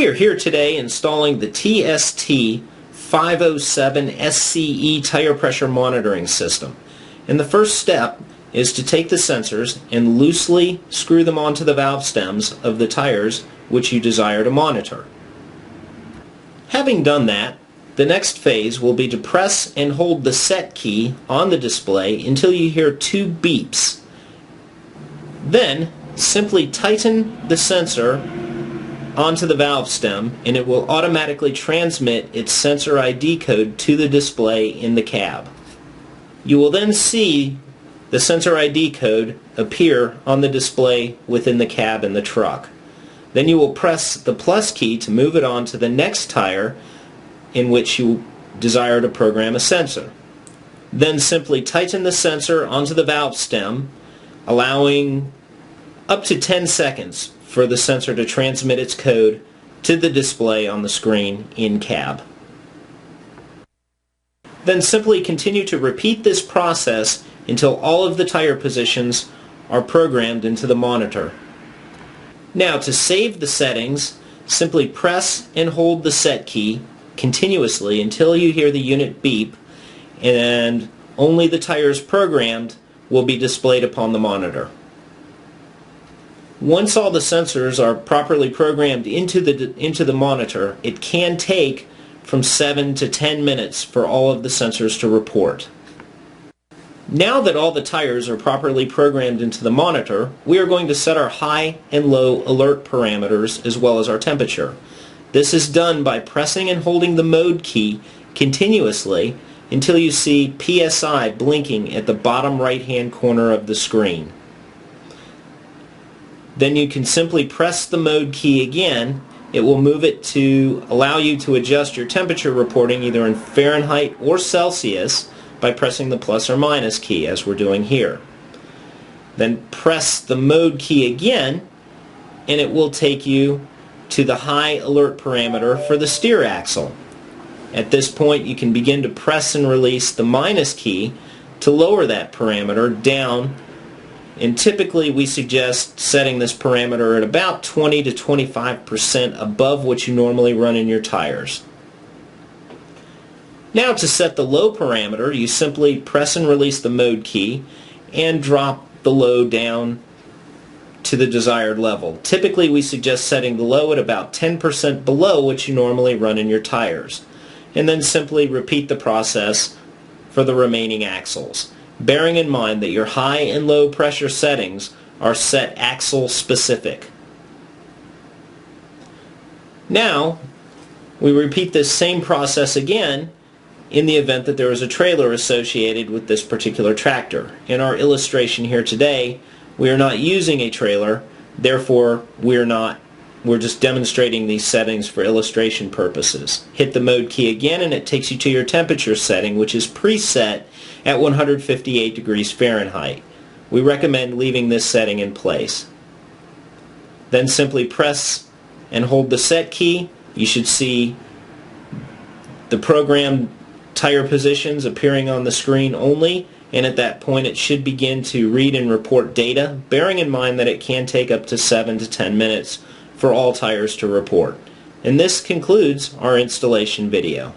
We are here today installing the TST 507 SCE tire pressure monitoring system. And the first step is to take the sensors and loosely screw them onto the valve stems of the tires which you desire to monitor. Having done that, the next phase will be to press and hold the set key on the display until you hear two beeps. Then simply tighten the sensor onto the valve stem and it will automatically transmit its sensor ID code to the display in the cab. You will then see the sensor ID code appear on the display within the cab in the truck. Then you will press the plus key to move it on to the next tire in which you desire to program a sensor. Then simply tighten the sensor onto the valve stem, allowing up to 10 seconds for the sensor to transmit its code to the display on the screen in cab. Then simply continue to repeat this process until all of the tire positions are programmed into the monitor. Now, to save the settings, simply press and hold the set key continuously until you hear the unit beep, and only the tires programmed will be displayed upon the monitor. Once all the sensors are properly programmed into the monitor, it can take from 7 to 10 minutes for all of the sensors to report. Now that all the tires are properly programmed into the monitor, we are going to set our high and low alert parameters as well as our temperature. This is done by pressing and holding the mode key continuously until you see PSI blinking at the bottom right hand corner of the screen. Then you can simply press the mode key again. It will move it to allow you to adjust your temperature reporting either in Fahrenheit or Celsius by pressing the plus or minus key as we're doing here. Then press the mode key again and it will take you to the high alert parameter for the steer axle. At this point you can begin to press and release the minus key to lower that parameter down, and typically we suggest setting this parameter at about 20 to 25% above what you normally run in your tires. Now, to set the low parameter, you simply press and release the mode key and drop the low down to the desired level. Typically we suggest setting the low at about 10% below what you normally run in your tires, and then simply repeat the process for the remaining axles, bearing in mind that your high and low pressure settings are set axle specific. Now we repeat this same process again in the event that there is a trailer associated with this particular tractor. In our illustration here today, we are not using a trailer, therefore we're just demonstrating these settings for illustration purposes. Hit the mode key again and it takes you to your temperature setting, which is preset at 158 degrees Fahrenheit. We recommend leaving this setting in place. Then simply press and hold the set key. You should see the programmed tire positions appearing on the screen only, and at that point it should begin to read and report data, bearing in mind that it can take up to 7 to 10 minutes for all tires to report. And this concludes our installation video.